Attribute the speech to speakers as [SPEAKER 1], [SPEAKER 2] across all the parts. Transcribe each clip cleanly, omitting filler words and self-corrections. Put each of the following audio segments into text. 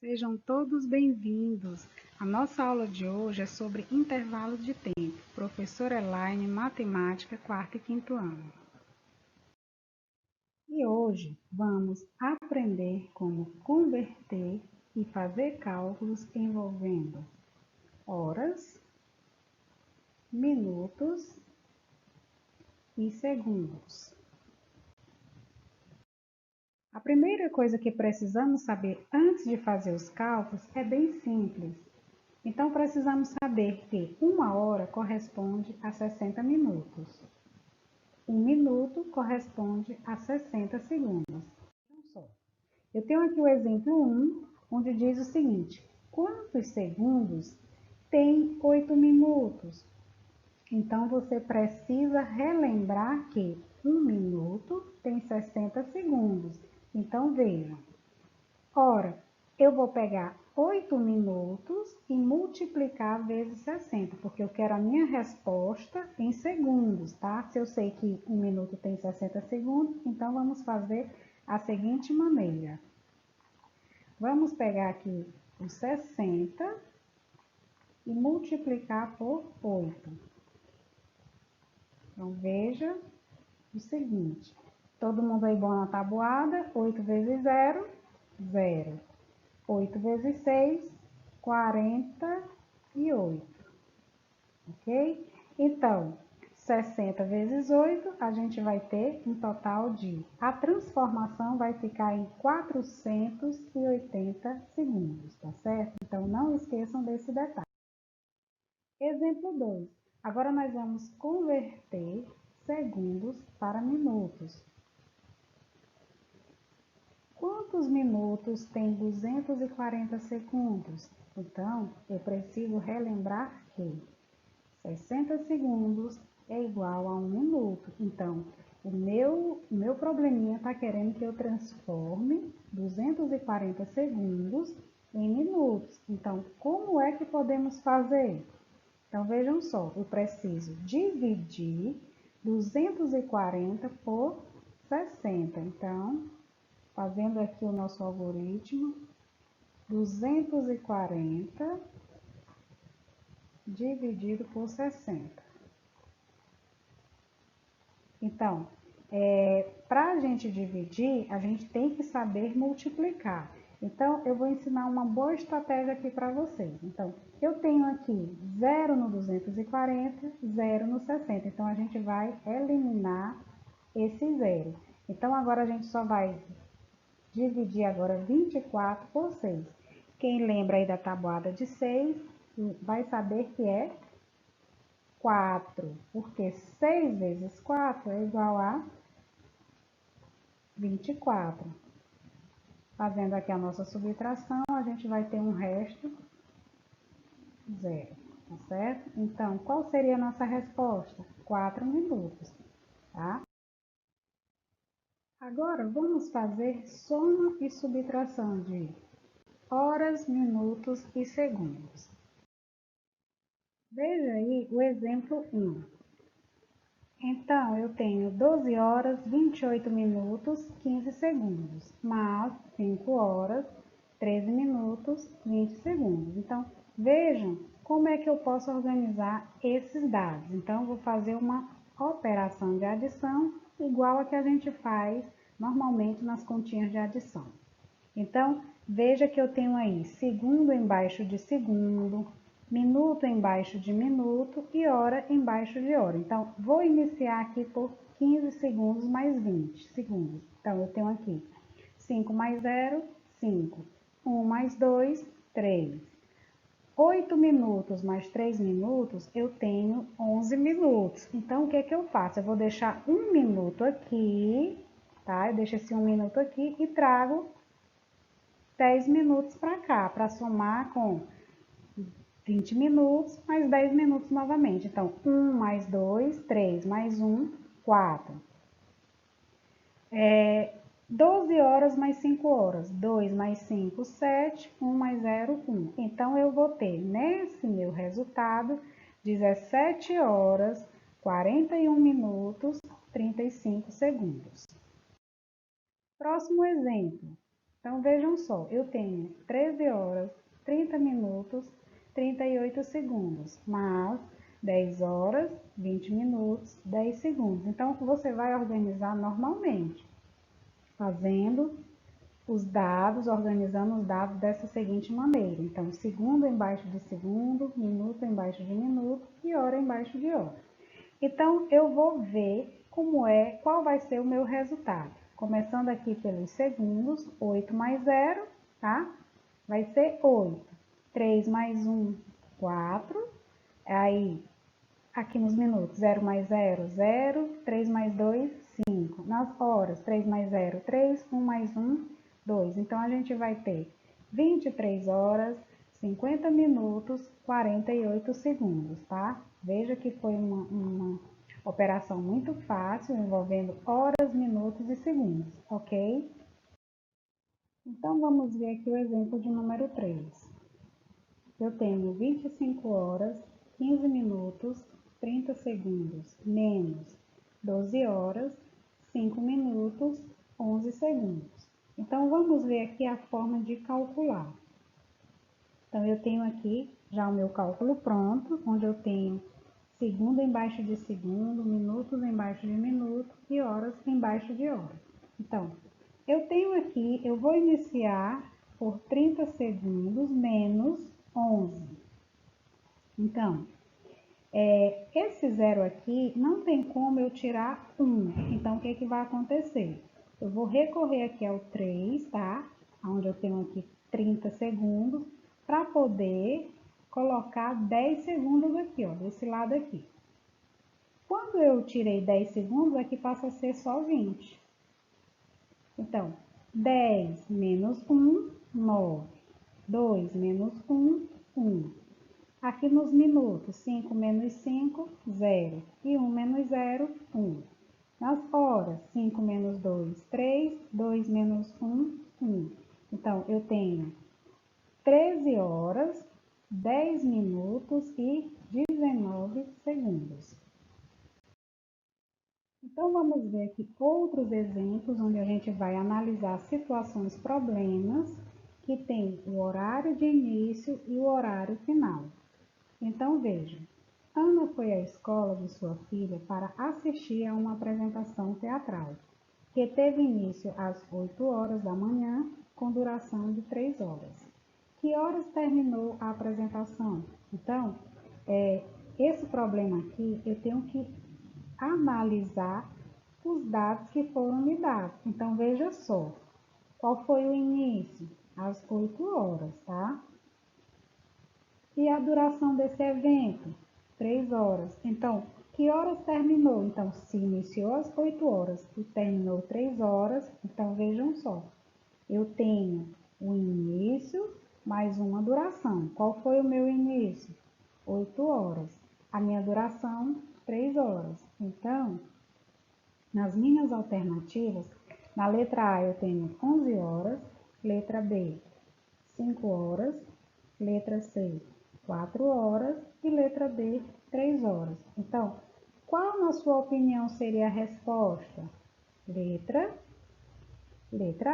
[SPEAKER 1] Sejam todos bem-vindos. A nossa aula de hoje é sobre intervalos de tempo. Professora Elaine, Matemática, quarto e quinto ano. E hoje vamos aprender como converter e fazer cálculos envolvendo horas, minutos e segundos. A primeira coisa que precisamos saber antes de fazer os cálculos é bem simples. Então, precisamos saber que 1 hora corresponde a 60 minutos. 1 minuto corresponde a 60 segundos. Eu tenho aqui o exemplo 1, onde diz o seguinte: quantos segundos tem 8 minutos? Então, você precisa relembrar que 1 minuto tem 60 segundos. Então, vejam. Ora, eu vou pegar 8 minutos e multiplicar vezes 60, porque eu quero a minha resposta em segundos, tá? Se eu sei que 1 minuto tem 60 segundos, então vamos fazer a seguinte maneira. Vamos pegar aqui os 60 e multiplicar por 8. Então, veja o seguinte. Todo mundo aí bom na tabuada? 8 vezes 0, 0. 8 vezes 6, 48, ok? Então, 60 vezes 8, a gente vai ter um total de... A transformação vai ficar em 480 segundos, tá certo? Então, não esqueçam desse detalhe. Exemplo 2. Agora, nós vamos converter segundos para minutos. Quantos minutos tem 240 segundos? Então, eu preciso relembrar que 60 segundos é igual a 1 minuto. Então, o meu probleminha está querendo que eu transforme 240 segundos em minutos. Então, como é que podemos fazer? Então, vejam só, eu preciso dividir 240 por 60. Então, fazendo aqui o nosso algoritmo, 240 dividido por 60. Então, para a gente dividir, a gente tem que saber multiplicar. Então, eu vou ensinar uma boa estratégia aqui para vocês. Então, eu tenho aqui 0 no 240, 0 no 60. Então, a gente vai eliminar esse 0. Então, agora a gente só vai dividir agora 24 por 6. Quem lembra aí da tabuada de 6, vai saber que é 4, porque 6 vezes 4 é igual a 24. Fazendo aqui a nossa subtração, a gente vai ter um resto 0, tá certo? Então, qual seria a nossa resposta? 4 minutos, tá? Agora, vamos fazer soma e subtração de horas, minutos e segundos. Veja aí o exemplo 1. Então, eu tenho 12 horas, 28 minutos, 15 segundos, mais 5 horas, 13 minutos, 20 segundos. Então, vejam como é que eu posso organizar esses dados. Então, vou fazer uma operação de adição igual a que a gente faz normalmente nas continhas de adição. Então, veja que eu tenho aí segundo embaixo de segundo, minuto embaixo de minuto e hora embaixo de hora. Então, vou iniciar aqui por 15 segundos mais 20 segundos. Então, eu tenho aqui 5 mais 0, 5. 1 mais 2, 3. 8 minutos mais 3 minutos, eu tenho 11 minutos. Então, o que é que eu faço? Eu vou deixar 1 minuto aqui, tá? Eu deixo esse 1 minuto aqui e trago 10 minutos para cá, para somar com 20 minutos, mais 10 minutos novamente. Então, 1 mais 2, 3 mais 1, 4. 12 horas mais 5 horas, 2 mais 5, 7, 1 mais 0, 1. Então, eu vou ter nesse meu resultado 17 horas, 41 minutos, 35 segundos. Próximo exemplo. Então, vejam só, eu tenho 13 horas, 30 minutos, 38 segundos, mais 10 horas, 20 minutos, 10 segundos. Então, você vai organizar normalmente, fazendo os dados, organizando os dados dessa seguinte maneira. Então, segundo embaixo de segundo, minuto embaixo de minuto e hora embaixo de hora. Então, eu vou ver qual vai ser o meu resultado. Começando aqui pelos segundos, 8 mais 0, tá? Vai ser 8. 3 mais 1, 4. Aí, aqui nos minutos, 0 mais 0, 0. 3 mais 2, 5. Nas horas, 3 mais 0, 3. 1 mais 1, 2. Então, a gente vai ter 23 horas, 50 minutos, 48 segundos, tá? Veja que foi uma operação muito fácil, envolvendo horas, minutos e segundos, ok? Então, vamos ver aqui o exemplo de número 3. Eu tenho 25 horas, 15 minutos, 30 segundos, menos 12 horas, 5 minutos, 11 segundos. Então, vamos ver aqui a forma de calcular. Então, eu tenho aqui já o meu cálculo pronto, onde eu tenho segundo embaixo de segundo, minutos embaixo de minuto e horas embaixo de hora. Então, eu tenho aqui, eu vou iniciar por 30 segundos menos 11. Então, esse zero aqui não tem como eu tirar 1. Então, o que vai acontecer? Eu vou recorrer aqui ao 3, tá? Onde eu tenho aqui 30 segundos, para poder colocar 10 segundos aqui, ó, desse lado aqui. Quando eu tirei 10 segundos, aqui passa a ser só 20. Então, 10 menos 1, 9. 2 menos 1, 1. Aqui nos minutos, 5 menos 5, 0. E 1 menos 0, 1. Nas horas, 5 menos 2, 3. 2 menos 1, 1. Então, eu tenho 13 horas, 10 minutos e 19 segundos. Então, vamos ver aqui outros exemplos onde a gente vai analisar situações, problemas que tem o horário de início e o horário final. Então, vejam, Ana foi à escola de sua filha para assistir a uma apresentação teatral, que teve início às 8 horas da manhã, com duração de 3 horas. Que horas terminou a apresentação? Então, esse problema aqui, eu tenho que analisar os dados que foram me dados. Então, veja só, qual foi o início? Às 8 horas, tá? E a duração desse evento? 3 horas. Então, que horas terminou? Então, se iniciou às 8 horas e terminou 3 horas, então vejam só, eu tenho o início mais uma duração. Qual foi o meu início? 8 horas. A minha duração, 3 horas. Então, nas minhas alternativas, na letra A eu tenho 11 horas, letra B 5 horas, letra C 4 horas e letra D 3 horas. Então, qual na sua opinião seria a resposta? Letra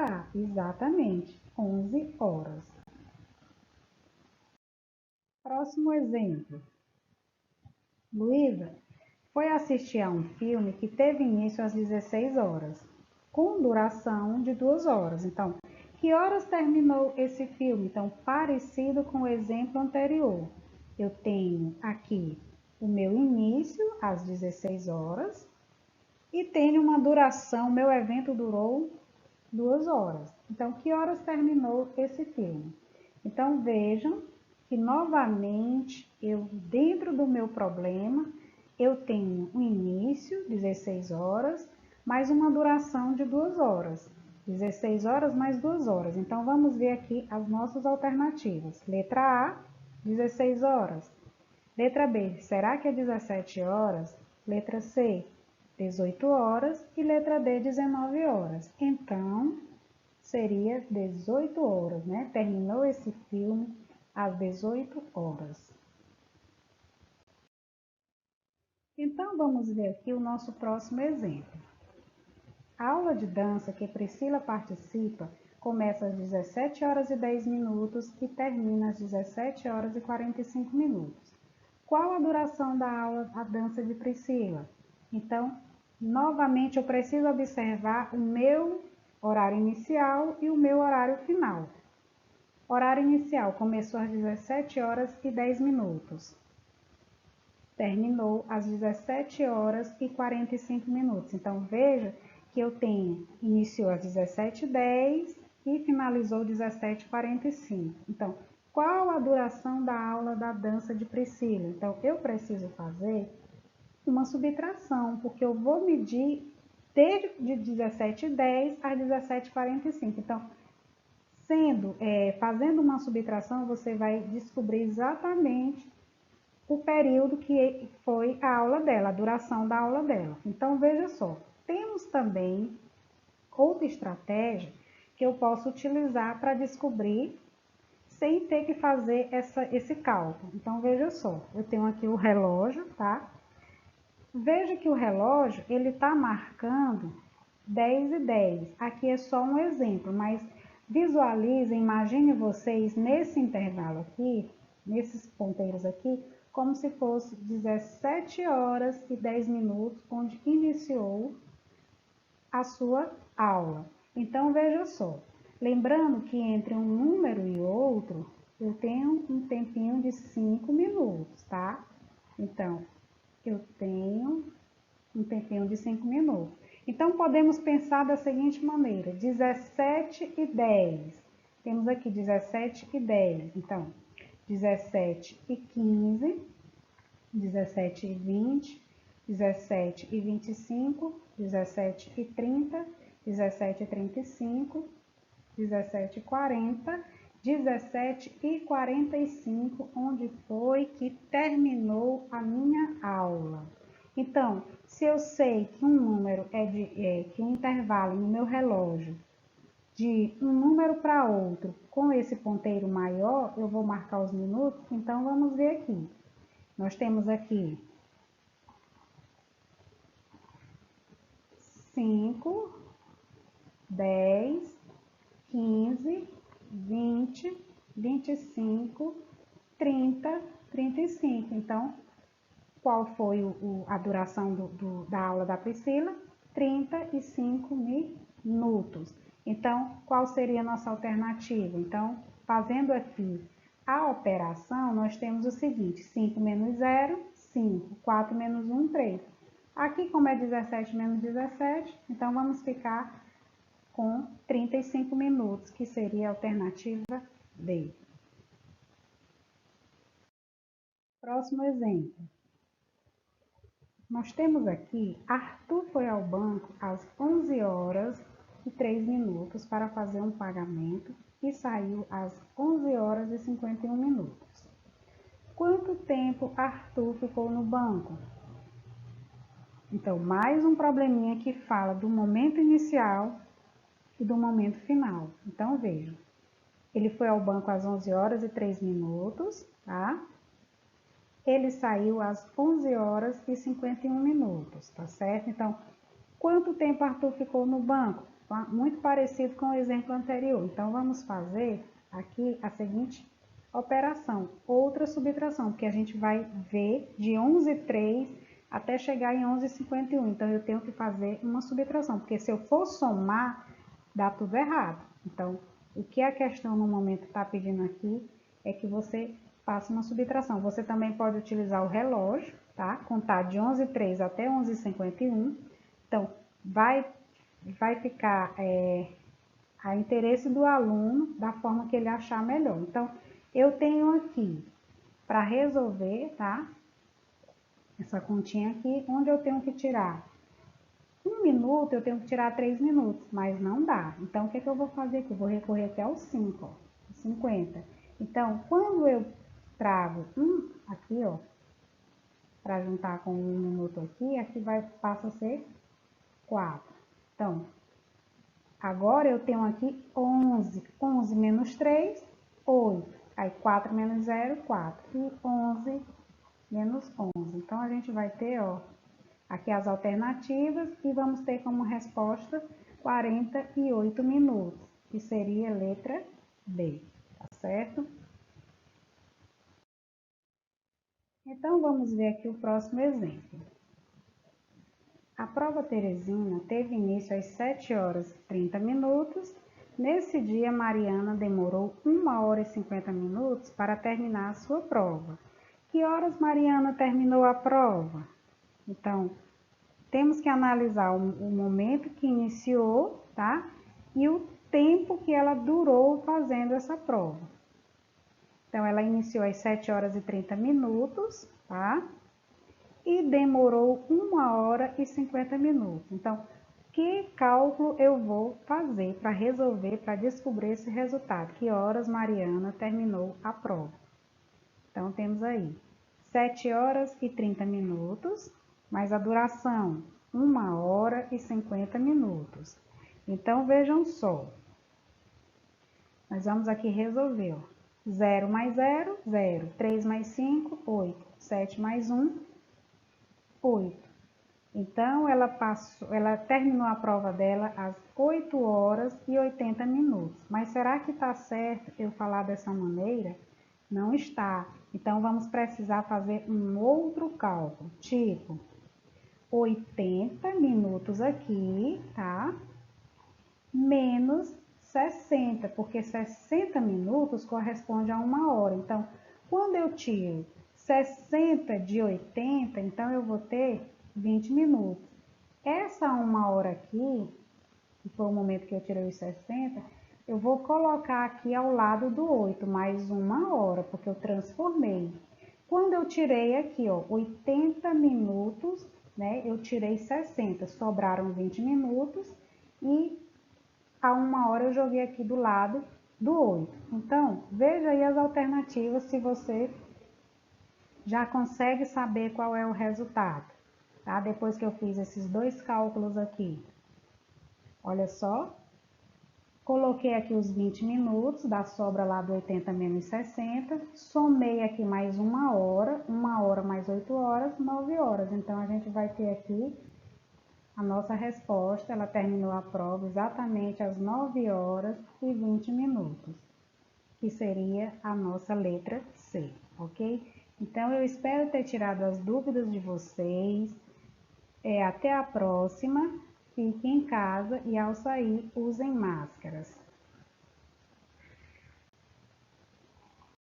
[SPEAKER 1] A, exatamente, 11 horas. Próximo exemplo. Luísa foi assistir a um filme que teve início às 16 horas, com duração de 2 horas. Então, que horas terminou esse filme? Então, parecido com o exemplo anterior. Eu tenho aqui o meu início às 16 horas e tenho uma duração, meu evento durou 2 horas. Então, que horas terminou esse filme? Então, vejam que novamente, dentro do meu problema, eu tenho um início, 16 horas, mais uma duração de 2 horas. 16 horas mais 2 horas. Então, vamos ver aqui as nossas alternativas. Letra A, 16 horas. Letra B, será que é 17 horas? Letra C, 18 horas. E letra D, 19 horas. Então, seria 18 horas, né? Terminou esse filme às 18 horas. Então, vamos ver aqui o nosso próximo exemplo. A aula de dança que Priscila participa começa às 17 horas e 10 minutos e termina às 17 horas e 45 minutos. Qual a duração da aula da dança de Priscila? Então, novamente eu preciso observar o meu horário inicial e o meu horário final. Horário inicial começou às 17 horas e 10 minutos. Terminou às 17 horas e 45 minutos. Então, veja que eu tenho, iniciou às 17h10 e finalizou às 17h45. Então, qual a duração da aula da dança de Priscila? Então, eu preciso fazer uma subtração, porque eu vou medir desde de 17h10 às 17h45. Então, fazendo uma subtração, você vai descobrir exatamente o período que foi a aula dela, a duração da aula dela. Então, veja só, temos também outra estratégia que eu posso utilizar para descobrir sem ter que fazer esse cálculo. Então, veja só, eu tenho aqui o relógio, tá? Veja que o relógio, ele está marcando 10h10. Aqui é só um exemplo, mas visualizem, imagine vocês nesse intervalo aqui, nesses ponteiros aqui, como se fosse 17 horas e 10 minutos, onde iniciou a sua aula. Então, veja só, lembrando que entre um número e outro, eu tenho um tempinho de 5 minutos, tá? Então, eu tenho um tempinho de 5 minutos. Então, podemos pensar da seguinte maneira, 17h10. Temos aqui 17h10. Então, 17h15, 17h20, 17h25, 17h30, 17h35, 17h40, 17h45, onde foi que terminou a minha aula. Então, se eu sei que um número que um intervalo no meu relógio de um número para outro com esse ponteiro maior, eu vou marcar os minutos. Então, vamos ver aqui. Nós temos aqui 5, 10, 15, 20, 25, 30, 35. Então, qual foi a duração da aula da Priscila? 35 minutos. Então, qual seria a nossa alternativa? Então, fazendo aqui a operação, nós temos o seguinte, 5 menos 0, 5, 4 menos 1, 3. Aqui, como é 17 menos 17, então vamos ficar com 35 minutos, que seria a alternativa D. Próximo exemplo. Nós temos aqui, Arthur foi ao banco às 11 horas e 3 minutos para fazer um pagamento e saiu às 11 horas e 51 minutos. Quanto tempo Arthur ficou no banco? Então, mais um probleminha que fala do momento inicial e do momento final. Então, vejam, ele foi ao banco às 11 horas e 3 minutos, tá? Ele saiu às 11 horas e 51 minutos, tá certo? Então, quanto tempo Arthur ficou no banco? Muito parecido com o exemplo anterior. Então, vamos fazer aqui a seguinte operação, outra subtração, porque a gente vai ver de 11h03 até chegar em 11h51. Então, eu tenho que fazer uma subtração, porque se eu for somar, dá tudo errado. Então, o que a questão no momento está pedindo aqui é que você faça uma subtração. Você também pode utilizar o relógio, tá? Contar de 11h03 até 11h51. Então, vai ficar a interesse do aluno da forma que ele achar melhor. Então, eu tenho aqui para resolver, tá? Essa continha aqui, onde eu tenho que tirar 1 minuto, eu tenho que tirar 3 minutos, mas não dá. Então, o que eu vou fazer aqui? Eu vou recorrer até aos 5, ó, 50. Então, quando eu trago aqui, ó, para juntar com 1 minuto aqui passa a ser 4. Então, agora eu tenho aqui 11. 11 menos 3, 8. Aí, 4 menos 0, 4. E 11 menos 11. Então, a gente vai ter, ó, aqui as alternativas e vamos ter como resposta 48 minutos. que seria a letra B, tá certo? Então, vamos ver aqui o próximo exemplo. A prova Teresina teve início às 7 horas e 30 minutos. Nesse dia, Mariana demorou 1 hora e 50 minutos para terminar a sua prova. Que horas Mariana terminou a prova? Então, temos que analisar o momento que iniciou, tá? E o tempo que ela durou fazendo essa prova. Então, ela iniciou às 7 horas e 30 minutos, tá? E demorou 1 hora e 50 minutos. Então, que cálculo eu vou fazer para resolver, para descobrir esse resultado? Que horas Mariana terminou a prova? Então, temos aí 7 horas e 30 minutos, mais a duração, 1 hora e 50 minutos. Então, vejam só. Nós vamos aqui resolver, ó. 0 mais 0, 0. 3 mais 5, 8. 7 mais 1, 8. Então, ela terminou a prova dela às 8 horas e 80 minutos. Mas será que está certo eu falar dessa maneira? Não está. Então, vamos precisar fazer um outro cálculo, tipo 80 minutos aqui, tá? Menos 60, porque 60 minutos corresponde a 1 hora. Então, quando eu tiro 60 de 80, então eu vou ter 20 minutos. Essa 1 hora aqui, que foi o momento que eu tirei os 60, eu vou colocar aqui ao lado do 8, mais 1 hora, porque eu transformei. Quando eu tirei aqui, ó, 80 minutos, né, eu tirei 60, sobraram 20 minutos e a 1 hora eu joguei aqui do lado do 8. Então, veja aí as alternativas se você já consegue saber qual é o resultado, tá? Depois que eu fiz esses dois cálculos aqui. Olha só, coloquei aqui os 20 minutos da sobra lá do 80 menos 60, somei aqui mais 1 hora mais 8 horas, 9 horas. Então, a gente vai ter aqui a nossa resposta, ela terminou a prova exatamente às 9 horas e 20 minutos, que seria a nossa letra C, ok? Então, eu espero ter tirado as dúvidas de vocês. Até a próxima. Fiquem em casa e ao sair, usem máscaras.